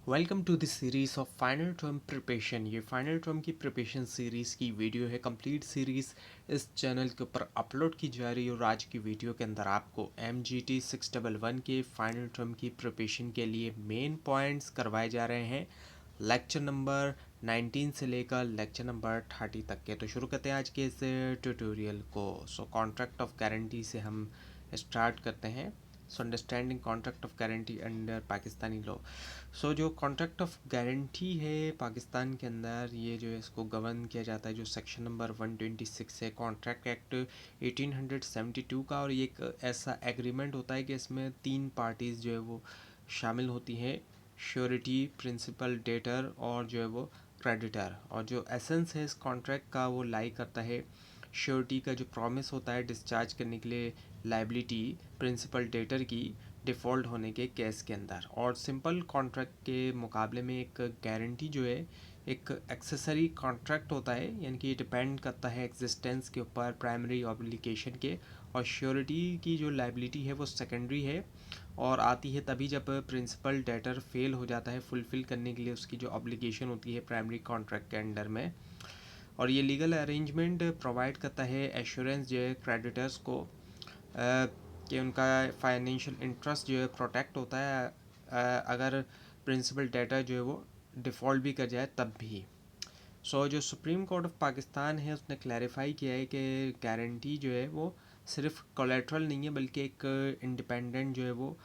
Welcome to this series of final term preparation. ये final term की preparation series की video है। Complete series इस चैनल के ऊपर अपलोड की जा रही है और आज की वीडियो के अंदर आपको MGT 611 के फाइनल टर्म की प्रिपरेशन के लिए मेन पॉइंट्स करवाए जा रहे हैं लेक्चर नंबर 19 से लेकर लेक्चर नंबर 30 तक के। तो शुरू करते हैं आज के इस ट्यूटोरियल को। कॉन्ट्रैक्ट ऑफ गारंटी से हम स्टार्ट करते हैं। Understanding contract of guarantee under Pakistani law. जो कॉन्ट्रैक्ट ऑफ गारंटी है पाकिस्तान के अंदर, ये जो है इसको गवर्न किया जाता है जो सेक्शन नंबर 126 है कॉन्ट्रैक्ट एक्ट 1872 का। और ये एक ऐसा एग्रीमेंट होता है कि इसमें 3 पार्टीज़ जो है वो शामिल होती हैं, श्योरिटी, प्रिंसिपल, डेटर और जो है वो क्रेडिटर। और जो एसेंस है इस कॉन्ट्रैक्ट का वो लाई करता है श्योरिटी का जो प्रॉमिस होता है डिस्चार्ज करने के लिए लाइबिलिटी प्रिंसिपल डेटर की डिफ़ॉल्ट होने के केस के अंदर। और सिंपल कॉन्ट्रैक्ट के मुकाबले में एक गारंटी जो है एक एक्सेसरी कॉन्ट्रैक्ट होता है, यानी कि ये डिपेंड करता है एग्जिस्टेंस के ऊपर प्राइमरी ऑब्लिगेशन के। और श्योरिटी की जो लाइबिलिटी है वो सेकेंडरी है और आती है तभी जब प्रिंसिपल डेटर फेल हो जाता है फुलफ़िल करने के लिए उसकी जो ऑब्लिगेशन होती है प्राइमरी कॉन्ट्रैक्ट के अंडर में। और ये लीगल अरेंजमेंट प्रोवाइड करता है एश्योरेंस जो है क्रेडिटर्स को कि उनका फाइनेंशियल इंटरेस्ट जो है प्रोटेक्ट होता है अगर प्रिंसिपल डेटर जो है वो डिफ़ॉल्ट भी कर जाए तब भी। जो सुप्रीम कोर्ट ऑफ पाकिस्तान है उसने क्लैरिफाई किया है कि गारंटी जो है वो सिर्फ कोलेट्रल नहीं है बल्कि एक इंडिपेंडेंट जो है वो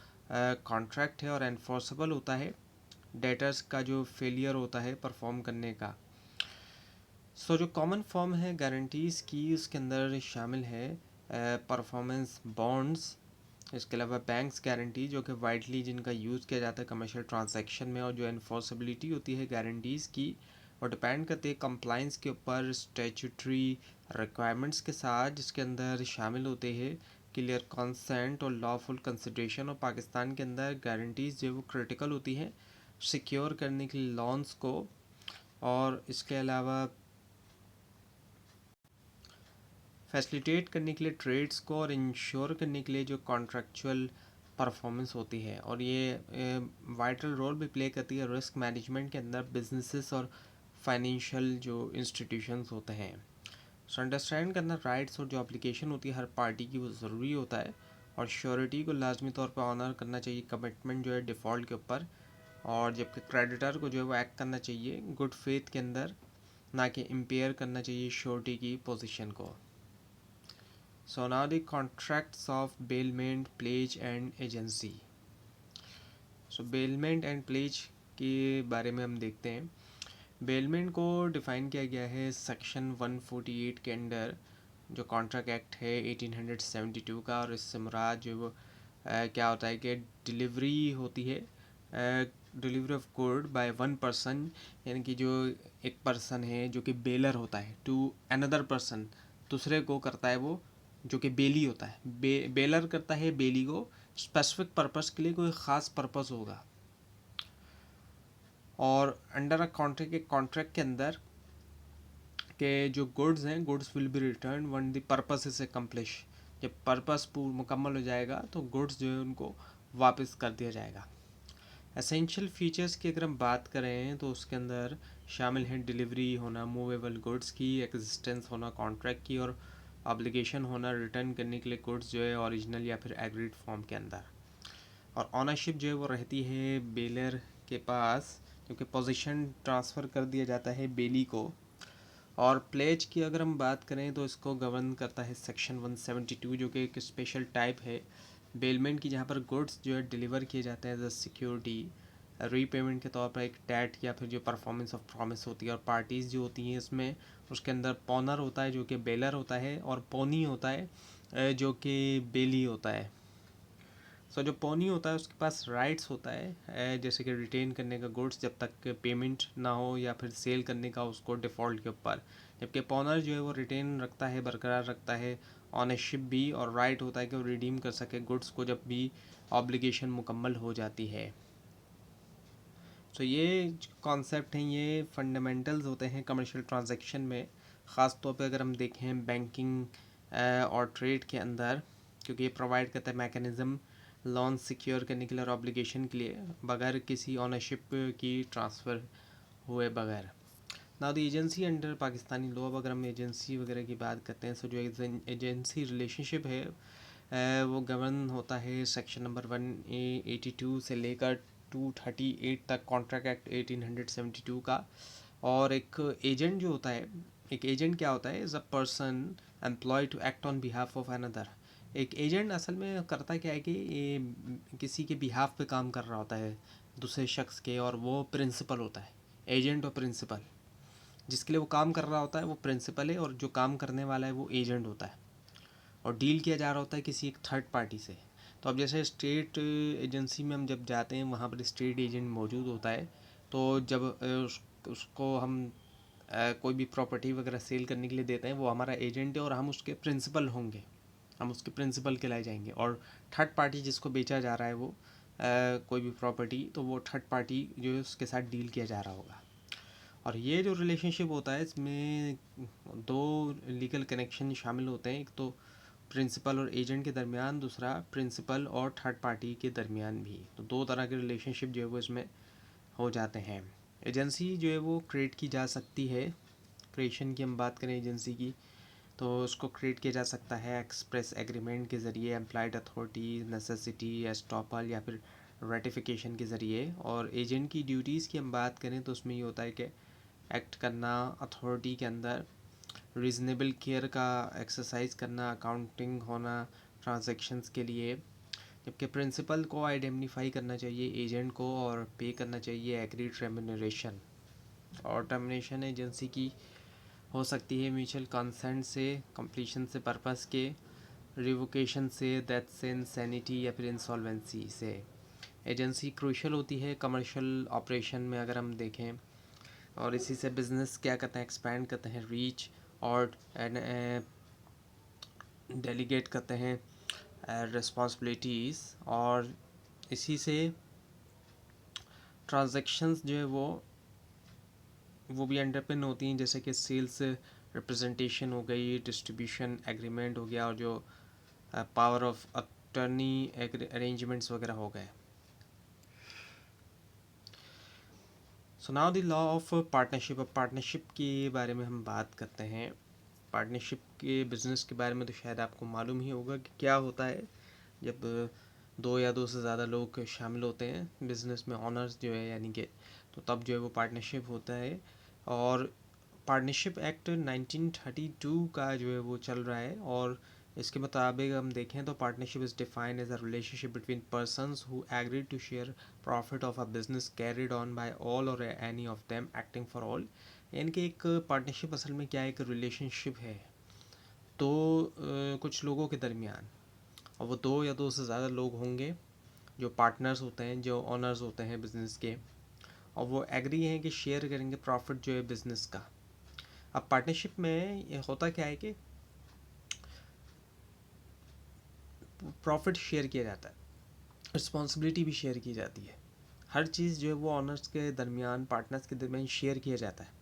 कॉन्ट्रैक्ट है और एनफोर्सेबल होता है डेटर्स का जो फेलियर होता है परफॉर्म करने का। जो कॉमन फॉर्म है गारंटीज़ की उसके अंदर शामिल है परफॉर्मेंस बॉन्ड्स, इसके अलावा बैंक्स गारंटी जो कि वाइडली जिनका यूज़ किया जाता है कमर्शियल ट्रांजैक्शन में। और जो एनफोर्सेबिलिटी होती है गारंटीज़ की वो डिपेंड करती है कंप्लाइंस के ऊपर स्टैट्यूटरी रिक्वायरमेंट्स के साथ, जिसके अंदर शामिल होते हैं क्लियर कंसेंट और लॉफुल कंसिडरेशन। और पाकिस्तान के अंदर गारंटीज़ जो वो क्रिटिकल होती हैं सिक्योर करने के लिए लॉन्स को, और इसके अलावा फैसिलिटेट करने के लिए ट्रेड्स को और इंश्योर करने के लिए जो कॉन्ट्रैक्चुअल परफॉर्मेंस होती है। और ये वाइटल रोल भी प्ले करती है रिस्क मैनेजमेंट के अंदर बिजनेसेस और फाइनेंशियल जो इंस्टीट्यूशंस होते हैं। अंडरस्टैंड करना राइट्स और जो एप्लीकेशन होती है हर पार्टी की वो ज़रूरी होता है। और श्योरिटी को लाजमी तौर पर ऑनर करना चाहिए कमिटमेंट जो है डिफ़ॉल्ट के ऊपर। और जबकि क्रेडिटर को जो है वो एक्ट करना चाहिए गुड फेथ के अंदर, ना कि इम्पेयर करना चाहिए श्योरिटी की पोजीशन को। Now the contracts of bailment, pledge and agency. bailment and pledge के बारे में हम देखते हैं। बेलमेंट को डिफ़ाइन किया गया है सेक्शन 148 के अंडर जो कॉन्ट्रैक्ट एक्ट है 1872 का। और इससे मुराद जो वो क्या होता है कि डिलीवरी होती है, delivery of good by one person, यानी कि जो एक पर्सन है जो कि बेलर होता है टू अनदर पर्सन, दूसरे को करता है वो जो कि बेली होता है। बेलर करता है बेली को स्पेसिफिक पर्पस के लिए, कोई ख़ास पर्पस होगा। और अंडर अ कॉन्ट्रैक्ट के अंदर के जो गुड्स हैं goods will be return one the purpose is accomplish. जब पर्पस मुकम्मल हो जाएगा तो गुड्स जो है उनको वापस कर दिया जाएगा। एसेंशियल फीचर्स की अगर हम बात करें तो उसके अंदर शामिल हैं डिलीवरी होना मूवेबल गुड्स की, एग्जिस्टेंस होना कॉन्ट्रैक्ट की, और ऑब्लिगेशन होना रिटर्न करने के लिए गुड्स जो है ओरिजिनल या फिर एग्रीड फॉर्म के अंदर। और ऑनरशिप जो है वो रहती है बेलर के पास, क्योंकि पोजीशन ट्रांसफ़र कर दिया जाता है बेली को। और प्लेज की अगर हम बात करें तो इसको गवर्न करता है सेक्शन 172 जो कि एक स्पेशल टाइप है बेलमेंट की, जहाँ पर गुड्स जो है डिलीवर किए जाते हैं एज अ सिक्योरिटी रीपेमेंट के तौर पर एक डेट या फिर जो परफॉर्मेंस ऑफ प्रॉमिस होती है। और पार्टीज़ जो होती हैं इसमें उसके अंदर पॉनर होता है जो कि बेलर होता है, और पोनी होता है जो कि बेली होता है। जो पोनी होता है उसके पास राइट्स होता है जैसे कि रिटेन करने का गुड्स जब तक पेमेंट ना हो, या फिर सेल करने का उसको डिफ़ॉल्ट के ऊपर। जबकि पोनर जो है वो रिटेन रखता है, बरकरार रखता है ऑनरशिप भी, और राइट होता है कि वो रिडीम कर सके गुड्स को जब भी ऑब्लिगेशन मुकम्मल हो जाती है। ये कॉन्सेप्ट हैं, ये फंडामेंटल्स होते हैं कमर्शियल ट्रांजैक्शन में, ख़ास तौर पे अगर हम देखें बैंकिंग और ट्रेड के अंदर, क्योंकि ये प्रोवाइड करता है मैकेनिज़्म लोन सिक्योर करने के लिए और ऑब्लिगेशन के लिए बगैर किसी ऑनरशिप की ट्रांसफ़र हुए बगैर। Now the agency under Pakistani law, अगर हम एजेंसी वगैरह की बात करते हैं, सो जो एजेंसी रिलेशनशिप है वो गवर्न होता है सेक्शन नंबर 182 से लेकर 238 तक, कॉन्ट्रैक्ट एक्ट 1872 का। और एक एजेंट जो होता है, एक एजेंट क्या होता है, is a person employ to act on behalf of another. एक एजेंट असल में करता क्या है कि ये किसी के बिहाफ पे काम कर रहा होता है दूसरे शख्स के, और वो प्रिंसिपल होता है। एजेंट और प्रिंसिपल, जिसके लिए वो काम कर रहा होता है वो प्रिंसिपल है, और जो काम करने वाला है वो एजेंट होता है। और डील किया जा रहा होता है किसी एक थर्ड पार्टी से। तो अब जैसे स्टेट एजेंसी में हम जब जाते हैं, वहाँ पर स्टेट एजेंट मौजूद होता है। तो जब उसको हम कोई भी प्रॉपर्टी वगैरह सेल करने के लिए देते हैं, वो हमारा एजेंट है और हम उसके प्रिंसिपल होंगे, हम उसके प्रिंसिपल कहलाए जाएंगे। और थर्ड पार्टी जिसको बेचा जा रहा है वो कोई भी प्रॉपर्टी, तो वो थर्ड पार्टी जो है उसके साथ डील किया जा रहा होगा। और ये जो रिलेशनशिप होता है, इसमें दो लीगल कनेक्शन शामिल होते हैं। एक तो प्रिंसिपल और एजेंट के दरमियान, दूसरा प्रिंसिपल और थर्ड पार्टी के दरमियान भी। तो दो तरह के रिलेशनशिप जो है वो इसमें हो जाते हैं। एजेंसी जो है वो क्रिएट की जा सकती है। क्रिएशन की हम बात करें एजेंसी की, तो उसको क्रिएट किया जा सकता है एक्सप्रेस एग्रीमेंट के ज़रिए, एम्प्लॉयड अथॉरिटी, नेसेसिटी, एस्टॉपल या फिर रेटिफिकेशन के ज़रिए। और एजेंट की ड्यूटीज़ की हम बात करें तो उसमें ये होता है कि एक्ट करना अथॉरिटी के अंदर, रीज़नेबल केयर का एक्सरसाइज करना, अकाउंटिंग होना ट्रांजैक्शंस के लिए। जबकि प्रिंसिपल को आइडेंटिफाई करना चाहिए एजेंट को, और पे करना चाहिए एग्रीड रेम्यूनरेशन। और टर्मिनेशन एजेंसी की हो सकती है म्यूचुअल कंसेंट से, कंप्लीशन से, पर्पस के, रिवोकेशन से, डेथ से, इंसैनिटी या फिर इंसॉल्वेंसी से। एजेंसी क्रूशल होती है कमर्शियल ऑपरेशन में अगर हम देखें, और इसी से बिज़नेस क्या करते हैं, एक्सपैंड करते हैं, रीच और डेलीगेट करते हैं रिस्पॉन्सिबिलिटीज़। और इसी से ट्रांजैक्शंस जो है वो भी अंडरपिन होती हैं, जैसे कि सेल्स रिप्रेजेंटेशन हो गई, डिस्ट्रीब्यूशन एग्रीमेंट हो गया, और जो पावर ऑफ अटर्नी अरेंजमेंट्स वगैरह हो गए। So now the law of partnership. अब पार्टनरशिप के बारे में हम बात करते हैं। पार्टनरशिप के बिज़नेस के बारे में तो शायद आपको मालूम ही होगा कि क्या होता है जब दो या दो से ज़्यादा लोग शामिल होते हैं बिज़नेस में, ऑनर्स जो है यानी कि, तो तब जो है वो पार्टनरशिप होता है। और पार्टनरशिप एक्ट 1932 का जो है वो चल रहा है, और इसके मुताबिक हम देखें तो partnership is defined as a relationship between persons who agreed to share profit of a business carried on by all और any of them acting for all. यानी कि एक पार्टनरशिप असल में क्या है, एक रिलेशनशिप है तो कुछ लोगों के दरमियान, और वो दो या दो से ज़्यादा लोग होंगे जो पार्टनर्स होते हैं, जो ऑनर्स होते हैं बिज़नेस के, और वो एग्री हैं कि शेयर करेंगे प्रॉफिट जो है बिज़नेस का। अब पार्टनरशिप में ये होता क्या है कि प्रॉफिट शेयर किया जाता है, रिस्पॉन्सिबिलिटी भी शेयर की जाती है। हर चीज़ जो है वो ऑनर्स के दरमियान, पार्टनर्स के दरमियान शेयर किया जाता है।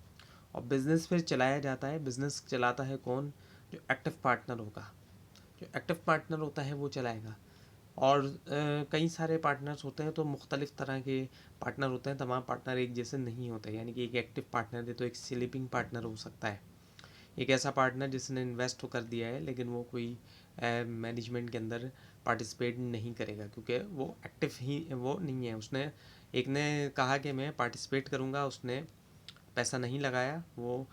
और बिज़नेस फिर चलाया जाता है। बिज़नेस चलाता है कौन, जो एक्टिव पार्टनर होगा। जो एक्टिव पार्टनर होता है वो चलाएगा। और कई सारे पार्टनर्स होते हैं, तो मुख्तलिफ़ तरह के पार्टनर होते हैं, तमाम पार्टनर एक जैसे नहीं होते। यानी कि एक एक्टिव पार्टनर है तो एक स्लीपिंग पार्टनर हो सकता है, एक ऐसा पार्टनर जिसने इन्वेस्ट तो कर दिया है लेकिन वो कोई मैनेजमेंट के अंदर पार्टिसिपेट नहीं करेगा, क्योंकि वो एक्टिव ही वो नहीं है। उसने एक ने कहा कि मैं पार्टिसिपेट करूँगा, उसने पैसा नहीं लगाया, वो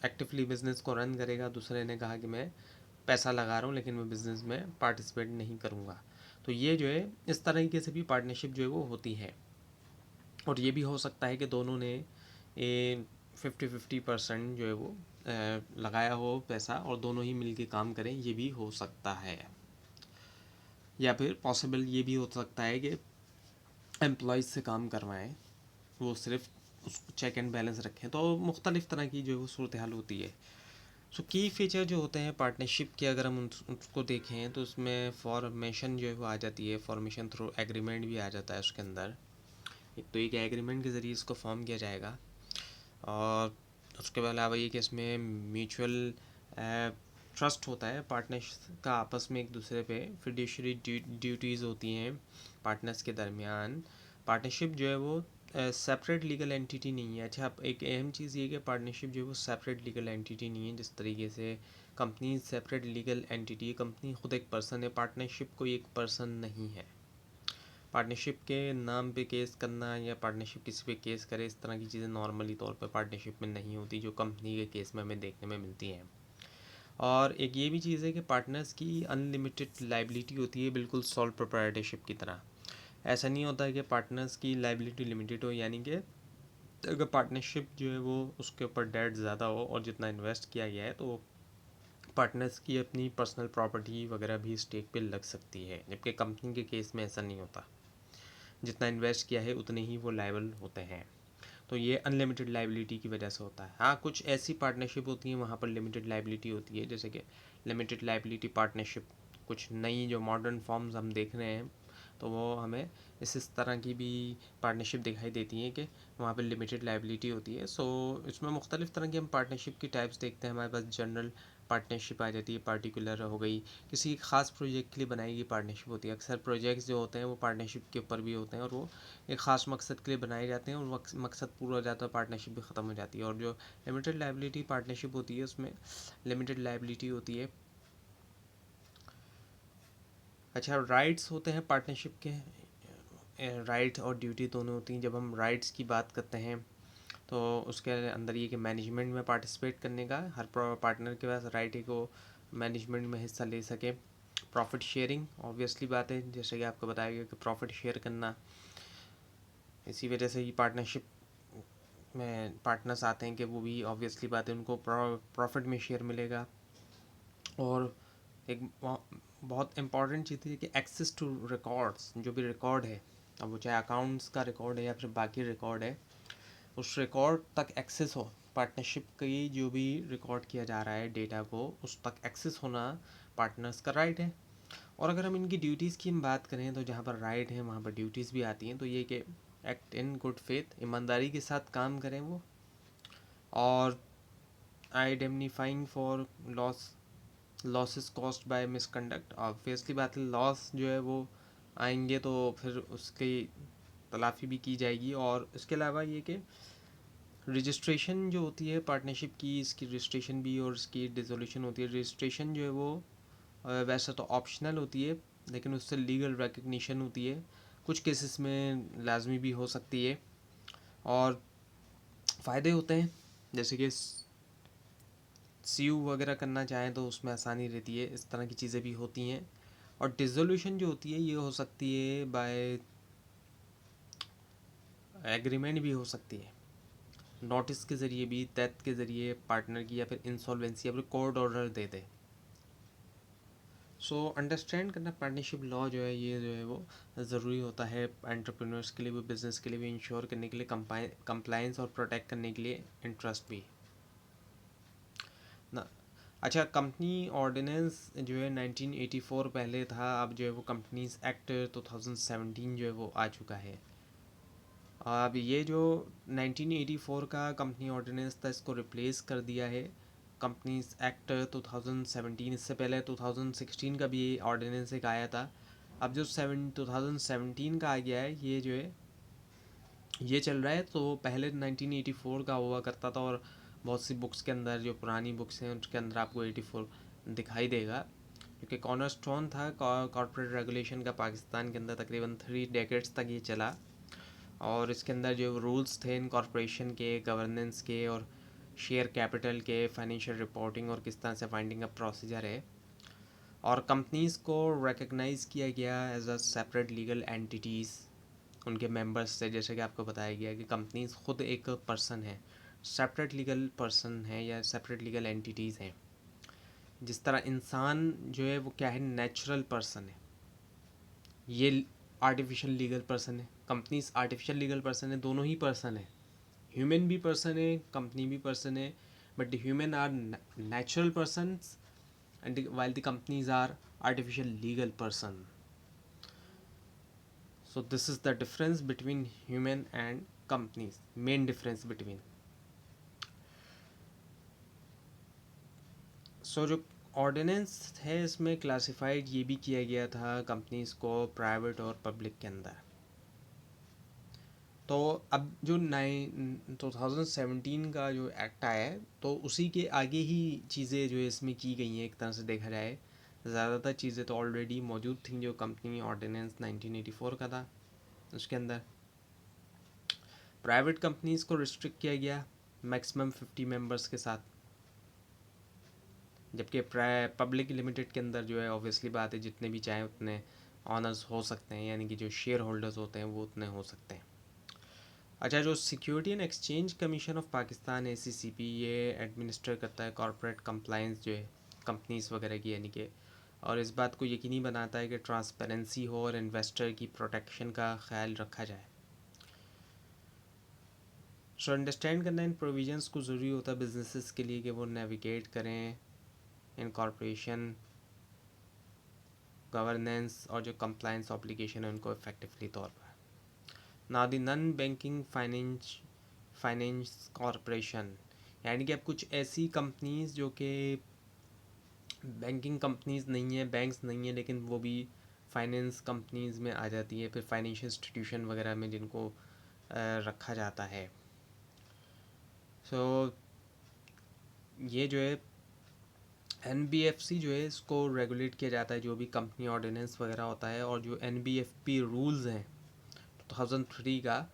एक्टिवली बिज़नेस को रन करेगा। दूसरे ने कहा कि मैं पैसा लगा रहा हूँ लेकिन मैं बिज़नेस में पार्टिसिपेट नहीं करूँगा। तो ये जो है इस तरीके से भी पार्टनरशिप जो है वो होती है। और ये भी हो सकता है कि दोनों ने 50-50% जो है वो लगाया हो पैसा, और दोनों ही मिल के काम करें, ये भी हो सकता है। या फिर पॉसिबल ये भी हो सकता है कि एम्प्लॉयज़ से काम करवाएं, वो सिर्फ उसको चेक एंड बैलेंस रखें। तो मुख्तलिफ़ तरह की जो है वो सूरत हाल होती है। सो की फ़ीचर जो होते हैं पार्टनरशिप के, अगर हम उसको देखें तो उसमें फॉर्मेशन जो है वो आ जाती है। फॉर्मेशन थ्रू एग्रीमेंट भी आ जाता है उसके अंदर। एक तो एक एग्रीमेंट के ज़रिए इसको फॉर्म किया जाएगा, और उसके अलावा ये कि इसमें म्यूचुअल ट्रस्ट होता है पार्टनर्स का आपस में एक दूसरे पे, फिड्यूशरी ड्यूटीज़ होती हैं पार्टनर्स के दरमियान। पार्टनरशिप जो है वो सेपरेट लीगल एंटिटी नहीं है। अच्छा, एक अहम चीज़ ये कि पार्टनरशिप जो है वो सेपरेट लीगल एंटिटी नहीं है। जिस तरीके से कंपनी सेपरेट लीगल एंटिटी है, कंपनी खुद एक पर्सन है, पार्टनरशिप कोई एक पर्सन नहीं है। पार्टनरशिप के नाम पे केस करना या पार्टनरशिप किसी पे केस करे, इस तरह की चीज़ें नॉर्मली तौर पे पार्टनरशिप में नहीं होती, जो कंपनी के केस में हमें देखने में मिलती हैं। और एक ये भी चीज़ है कि पार्टनर्स की अनलिमिटेड लाइबिलिटी होती है, बिल्कुल सोल प्रोप्राइटरशिप की तरह। ऐसा नहीं होता है कि पार्टनर्स की लाइबिलिटी लिमिटेड हो, यानी कि अगर पार्टनरशिप जो है वो उसके ऊपर डेट ज़्यादा हो और जितना इन्वेस्ट किया गया है, तो पार्टनर्स की अपनी पर्सनल प्रॉपर्टी वगैरह भी स्टेक पे लग सकती है, जबकि कंपनी के केस में ऐसा नहीं होता। जितना इन्वेस्ट किया है उतने ही वो लायबल होते हैं। तो ये अनलिमिटेड लाइबिलिटी की वजह से होता है। हाँ, कुछ ऐसी पार्टनरशिप होती हैं वहाँ पर लिमिटेड लाइबिलिटी होती है, जैसे कि लिमिटेड लाइबिलिटी पार्टनरशिप, कुछ नई जो मॉडर्न फॉर्म्स हम देख रहे हैं, तो वो हमें इस तरह की भी पार्टनरशिप दिखाई देती है कि वहाँ पे लिमिटेड लाइबिलिटी होती है। सो इसमें मुख्तलिफ़ तरह की हम पार्टनरशिप की टाइप्स देखते हैं। हमारे पास जनरल पार्टनरशिप आ जाती है, पार्टिकुलर हो गई, किसी ख़ास प्रोजेक्ट के लिए बनाई गई पार्टनरशिप होती है। अक्सर प्रोजेक्ट्स जो होते हैं वो पार्टनरशिप के ऊपर भी होते हैं, और वो एक ख़ास मकसद के लिए बनाए जाते हैं, और मकसद पूरा हो जाता है, पार्टनरशिप भी ख़त्म हो जाती है। और जो लिमिटेड लाइबिलिटी पार्टनरशिप होती है उसमें लिमिटेड लाइबिलिटी होती है। अच्छा, राइट्स होते हैं पार्टनरशिप के, राइट और ड्यूटी दोनों होती हैं। जब हम राइट्स की बात करते हैं तो उसके अंदर ये कि मैनेजमेंट में पार्टिसिपेट करने का हर पार्टनर के पास राइट है कि वो मैनेजमेंट में हिस्सा ले सके। प्रॉफिट शेयरिंग ऑब्वियसली बात है, जैसे कि आपको बताया गया कि प्रॉफिट शेयर करना, इसी वजह से ही पार्टनरशिप में पार्टनर्स आते हैं कि वो भी ऑब्वियसली बात है उनको प्रॉफिट में शेयर मिलेगा। और एक बहुत इम्पॉर्टेंट चीज़ है कि एक्सेस टू रिकॉर्ड्स, जो भी रिकॉर्ड है, अब वो चाहे अकाउंट्स का रिकॉर्ड है या फिर बाकी रिकॉर्ड है, उस रिकॉर्ड तक एक्सेस हो। पार्टनरशिप की जो भी रिकॉर्ड किया जा रहा है डेटा को, उस तक एक्सेस होना पार्टनर्स का राइट है। और अगर हम इनकी ड्यूटीज़ की हम बात करें तो जहाँ पर राइट है वहाँ पर ड्यूटीज़ भी आती हैं। तो ये कि एक्ट इन गुड फेथ, ईमानदारी के साथ काम करें वो, और identifying for losses caused by misconduct. Obviously बात है, लॉस जो है वो आएंगे तो फिर उसकी तलाफ़ी भी की जाएगी। और इसके अलावा ये कि रजिस्ट्रेशन जो होती है पार्टनरशिप की, इसकी रजिस्ट्रेशन भी और इसकी डिसोल्यूशन होती है। रजिस्ट्रेशन जो है वो वैसे तो ऑप्शनल होती है, लेकिन उससे लीगल रिकग्निशन होती है, कुछ केसेस में लाजमी भी हो सकती है। और फ़ायदे होते हैं, जैसे कि सीयू वगैरह करना चाहें तो उसमें आसानी रहती है, इस तरह की चीज़ें भी होती हैं। और डिसोल्यूशन जो होती है ये हो सकती है बाय एग्रीमेंट भी हो सकती है, नोटिस के ज़रिए भी, डेथ के ज़रिए पार्टनर की, या फिर इंसॉल्वेंसी या फिर कोर्ट ऑर्डर दे दे। सो अंडरस्टैंड करना पार्टनरशिप लॉ जो है ये जो है वो ज़रूरी होता है एंटरप्रेन्योर्स के लिए भी, बिज़नेस के लिए भी, इंश्योर करने के लिए, कंप्लायंस और प्रोटेक्ट करने के लिए, इंटरेस्ट भी ना। अच्छा, कंपनी ऑर्डिनेंस जो है 1984 पहले था, अब जो है वो कंपनीज एक्ट 2017 जो है वो आ चुका है। अब ये जो 1984 का कंपनी ऑर्डिनेंस था, इसको रिप्लेस कर दिया है कंपनीज एक्ट 2017। इससे पहले 2016 का भी ऑर्डिनेंस एक आया था। अब जो 2017 का आ गया है, ये जो है ये चल रहा है। तो पहले 1984 का हुआ करता था, और बहुत सी बुक्स के अंदर, जो पुरानी बुक्स हैं उसके अंदर आपको 84 दिखाई देगा, क्योंकि कॉर्नरस्टोन था कॉर्पोरेट रेगुलेशन का पाकिस्तान के अंदर। तकरीबन 3 डेकेड्स तक ये चला, और इसके अंदर जो रूल्स थे इन कॉरपोरेशन के, गवर्नेंस के, और शेयर कैपिटल के, फाइनेंशियल रिपोर्टिंग, और किस तरह से फाइंडिंग अ प्रोसीजर है। और कंपनीज़ को रिकग्नाइज़ किया गया as a separate legal entities उनके मेंबर्स से। जैसे कि आपको बताया गया कि कंपनीज खुद एक पर्सन है, सेपरेट लीगल पर्सन है या सेपरेट लीगल एंटिटीज़ हैं। जिस तरह इंसान जो है वो क्या है, नेचुरल पर्सन है, ये आर्टिफिशियल लीगल पर्सन है। कंपनीज आर्टिफिशियल लीगल पर्सन है, दोनों ही पर्सन है। ह्यूमन भी पर्सन है, कंपनी भी पर्सन है, but the human are natural persons and while the companies are artificial legal person. So this is the difference between human and companies, main difference between. So जो ordinance है इसमें classified ये भी किया गया था कंपनीज को प्राइवेट और पब्लिक के अंदर। तो अब जो 2017 का जो एक्ट आया है तो उसी के आगे ही चीज़ें जो है इसमें की गई हैं। एक तरह से देखा जाए ज़्यादातर चीज़ें तो ऑलरेडी मौजूद थी जो कंपनी ऑर्डिनेंस 1984 का था। उसके अंदर प्राइवेट कंपनीज़ को रिस्ट्रिक्ट किया गया मैक्सिमम 50 मेंबर्स के साथ, जबकि पब्लिक लिमिटेड के अंदर जो है ऑब्वियसली बात है जितने भी चाहे उतने ऑनर्स हो सकते हैं, यानी कि जो शेयर होल्डर्स होते हैं वो उतने हो सकते हैं। अच्छा, जो security and exchange commission of Pakistan ACCP ये एडमिनिस्टर करता है कॉर्पोरेट कंप्लायंस जो है कंपनीज वगैरह की, यानी कि और इस बात को यकीनी बनाता है कि ट्रांसपेरेंसी हो और इन्वेस्टर की प्रोटेक्शन का ख्याल रखा जाए। सो अंडरस्टैंड करना इन प्रोविजंस को ज़रूरी होता है बिजनेसेस के लिए कि वो नेविगेट करें इन कॉर्पोरेशन गवर्नेंस और जो कंप्लायंस ऑब्लिगेशन है उनको इफेक्टिवली तौर पर। ना the non banking finance corporation, यानी कि अब कुछ ऐसी कंपनीज जो कि बैंकिंग कंपनीज नहीं है, बैंक्स नहीं है, लेकिन वो भी फाइनेंस कंपनीज में आ जाती है, फिर फाइनेंशियल इंस्टीट्यूशन वगैरह में जिनको रखा जाता है। सो ये जो है NBFC जो है इसको रेगुलेट किया जाता है, जो भी कंपनी ऑर्डिनेंस वगैरह होता है, और जो NBFP रूल्स हैं 2003 का,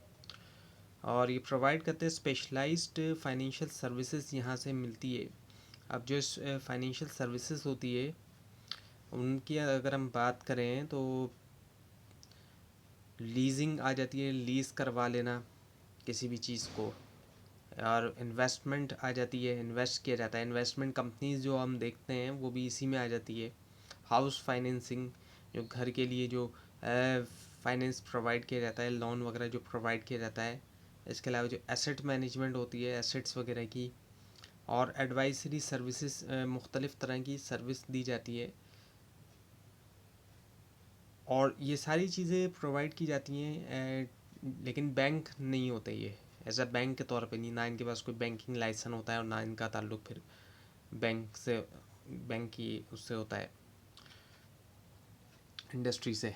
और ये प्रोवाइड करते हैं स्पेशलाइज्ड फाइनेंशियल सर्विसेज यहाँ से मिलती है। अब जो फाइनेंशियल सर्विसेज होती है उनकी अगर हम बात करें तो लीजिंग आ जाती है, लीज़ करवा लेना किसी भी चीज़ को, और इन्वेस्टमेंट आ जाती है, इन्वेस्ट किया जाता है। इन्वेस्टमेंट कंपनीज जो हम देखते हैं वो भी इसी में आ जाती है। हाउस फाइनेंसिंग, जो घर के लिए जो फाइनेंस प्रोवाइड किया जाता है, लोन वगैरह जो प्रोवाइड किया जाता है। इसके अलावा जो एसेट मैनेजमेंट होती है एसेट्स वगैरह की, और एडवाइजरी सर्विसेज मुख्तलिफ़ तरह की सर्विस दी जाती है, और ये सारी चीज़ें प्रोवाइड की जाती हैं। लेकिन बैंक नहीं होते ये एज अ बैंक के तौर पे नहीं, ना इनके पास कोई बैंकिंग लाइसेंस होता है और ना इनका ताल्लुक फिर बैंक की उससे होता है, इंडस्ट्री से।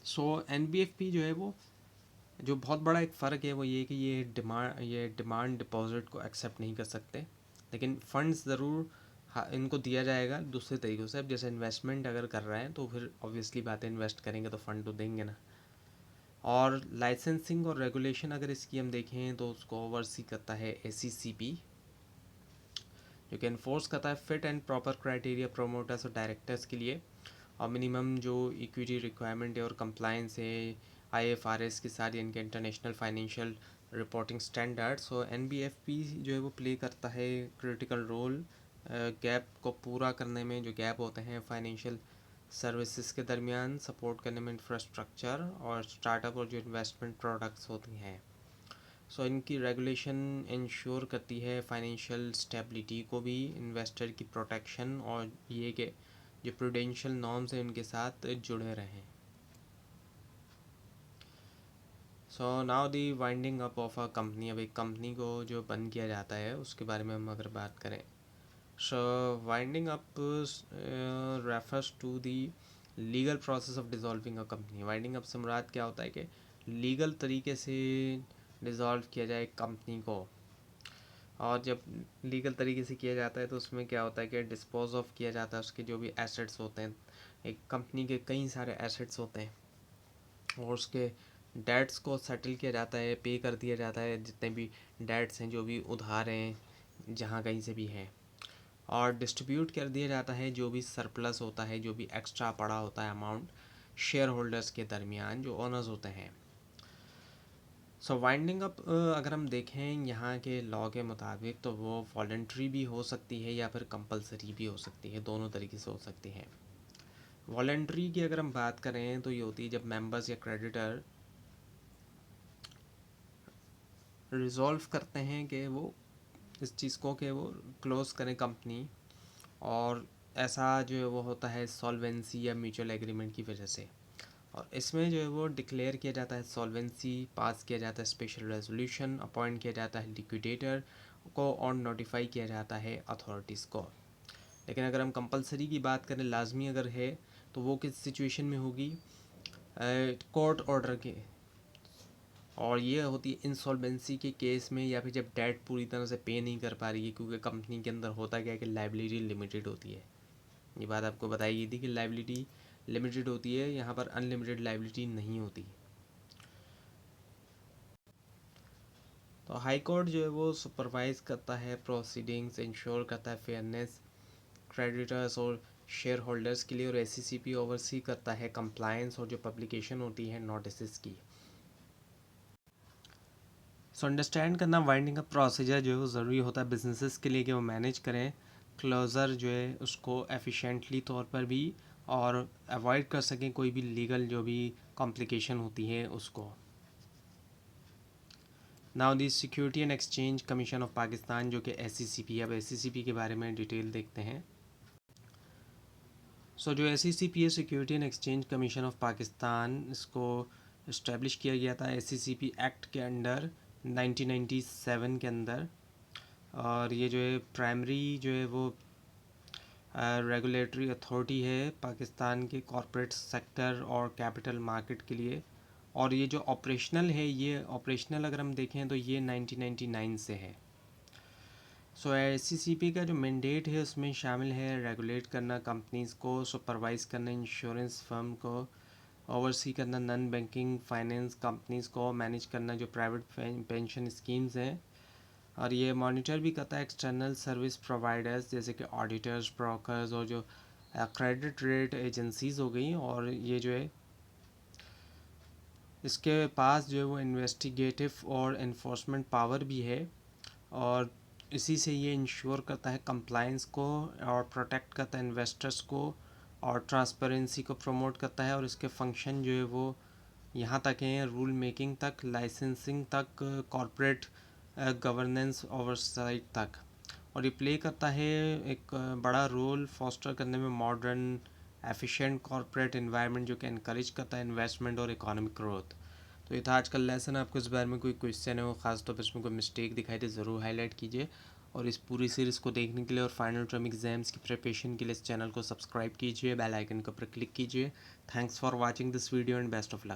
सो NBFP जो है वो जो बहुत बड़ा एक फ़र्क है वो ये कि ये डिमांड डिपॉजिट को एक्सेप्ट नहीं कर सकते, लेकिन फ़ंड्स ज़रूर इनको दिया जाएगा दूसरे तरीक़ों से। अब जैसे इन्वेस्टमेंट अगर कर रहे हैं तो फिर ऑब्वियसली बात है इन्वेस्ट करेंगे तो फ़ंड तो देंगे ना। और लाइसेंसिंग और रेगुलेशन अगर इसकी हम देखें तो उसको ओवरसी करता है ACCP, जो कि इन्फोर्स करता है fit and proper criteria promoters और डायरेक्टर्स के लिए, और मिनिमम जो इक्विटी रिक्वायरमेंट है और कंप्लायंस है IFRS के साथ, यानी कि इंटरनेशनल फाइनेंशियल रिपोर्टिंग स्टैंडर्ड्स। और NBFP जो है वो प्ले करता है क्रिटिकल रोल गैप को पूरा करने में, जो गैप होते हैं फाइनेंशियल सर्विसेज के दरमियान, सपोर्ट करने में इंफ्रास्ट्रक्चर और स्टार्टअप और जो इन्वेस्टमेंट प्रोडक्ट्स होती हैं। सो इनकी रेगुलेशन इंश्योर करती है फाइनेंशियल स्टेबिलिटी को भी, इन्वेस्टर की प्रोटेक्शन, और ये कि जो प्रूडेंशियल नॉर्म्स हैं उनके साथ जुड़े रहें। So now the winding up of a company. अब एक कंपनी को जो बंद किया जाता है उसके बारे में हम अगर बात करें, so winding up refers to the legal process of dissolving a company. Winding up से मुराद क्या होता है कि लीगल तरीके से डिसॉल्व किया जाए कंपनी को, और जब लीगल तरीके से किया जाता है तो उसमें क्या होता है कि डिस्पोज ऑफ किया जाता है उसके जो भी एसेट्स होते हैं। एक कंपनी के कई सारे एसेट्स होते हैं और उसके डेट्स को सेटल किया जाता है, पे कर दिया जाता है जितने भी डेट्स हैं, जो भी उधार हैं जहाँ कहीं से भी हैं, और डिस्ट्रीब्यूट कर दिया जाता है जो भी सरप्लस होता है, जो भी एक्स्ट्रा पड़ा होता है अमाउंट शेयर होल्डर्स के दरमियान जो ओनर्स होते हैं। सो वाइंडिंग अप अगर हम देखें यहाँ के लॉ के मुताबिक तो वो वॉलंटरी भी हो सकती है या फिर कंपलसरी भी हो सकती है, दोनों तरीके से हो सकती है। वॉलंटरी की अगर हम बात करें तो ये होती है जब मेंबर्स या क्रेडिटर रिजॉल्व करते हैं कि वो इस चीज़ को कि वो क्लोज़ करें कंपनी, और ऐसा जो है वो होता है सॉल्वेंसी या म्यूचुअल एग्रीमेंट की वजह से, और इसमें जो है वो डिक्लेयर किया जाता है सॉल्वेंसी, पास किया जाता है स्पेशल रेजोल्यूशन, अपॉइंट किया जाता है लिक्विडेटर को, और नोटिफाई किया जाता है अथॉरिटीज़ को। लेकिन अगर हम कंपलसरी की बात करें, लाजमी अगर है, तो वो किस सिचुएशन में होगी, कोर्ट ऑर्डर के, और ये होती है इंसॉल्वेंसी के केस में, या फिर जब डेट पूरी तरह से पे नहीं कर पा रही है, क्योंकि कंपनी के अंदर होता क्या है कि लाइबिलिटी लिमिटेड होती है। ये बात आपको बताई गई थी कि लाइबिलिटी लिमिटेड होती है, यहाँ पर अनलिमिटेड लाइबिलिटी नहीं होती। तो हाई कोर्ट जो है वो सुपरवाइज करता है प्रोसीडिंग्स, इंश्योर करता है फेयरनेस क्रेडिटर्स और शेयर होल्डर्स के लिए, और एससीसीपी ओवरसी करता है कंप्लायंस और जो पब्लिकेशन होती है नोटिस की। सो अंडरस्टैंड करना वाइंडिंग अप प्रोसीजर जो है वो ज़रूरी होता है बिजनेसेस के लिए कि वो मैनेज करें क्लोज़र जो है उसको एफिशिएंटली तौर पर भी, और अवॉइड कर सकें कोई भी लीगल जो भी कॉम्प्लिकेशन होती है उसको। Now the security and exchange commission of Pakistan, जो कि एससीसीपी, अब एससीसीपी के बारे में डिटेल देखते हैं। सो जो एससीसीपी है, security and exchange commission of Pakistan, इसको इस्टेब्लिश किया गया था एससीसीपी एक्ट के अंडर 1997 के अंदर। और ये जो है प्राइमरी जो है वो रेगुलेटरी अथॉरिटी है पाकिस्तान के कॉरपोरेट सेक्टर और कैपिटल मार्केट के लिए। और ये जो ऑपरेशनल है, ये ऑपरेशनल अगर हम देखें तो ये 1999 से है। सो एससीसीपी का जो मैंडेट है उसमें शामिल है रेगुलेट करना कंपनीज़ को, सुपरवाइज़ करना इंश्योरेंस फर्म को, ओवरसी करना नॉन बैंकिंग फाइनेंस कंपनीज़ को, मैनेज करना जो प्राइवेट पेंशन स्कीम्स हैं, और ये मॉनिटर भी करता है एक्सटर्नल सर्विस प्रोवाइडर्स जैसे कि ऑडिटर्स, ब्रोकर्स और जो क्रेडिट रेट एजेंसीज़ हो गई। और ये जो है इसके पास जो है वो इन्वेस्टिगेटिव और इन्फोर्समेंट पावर भी है, और इसी से ये इंश्योर करता है कंप्लायंस को और प्रोटेक्ट करता है इन्वेस्टर्स को, और ट्रांसपेरेंसी को प्रमोट करता है। और इसके फंक्शन जो है वो यहाँ तक हैं, रूल मेकिंग तक, लाइसेंसिंग तक, कॉरपोरेट गवर्नेंस ओवरसाइट तक। और ये प्ले करता है एक बड़ा रोल फॉस्टर करने में मॉडर्न एफिशिएंट कॉरपोरेट इन्वायरमेंट, जो कि इनकरेज करता है इन्वेस्टमेंट और इकोनॉमिक ग्रोथ। तो ये था आज का लेसन। आपको इस बारे में कोई क्वेश्चन है, वो खास तौर पर इसमें कोई मिस्टेक दिखाई दे ज़रूर हाईलाइट कीजिए। और इस पूरी सीरीज़ को देखने के लिए और फाइनल टर्म एग्जाम्स की प्रिपरेशन के लिए इस चैनल को सब्सक्राइब कीजिए, बेल आइकन के ऊपर क्लिक कीजिए। Thanks for watching this video and best of luck.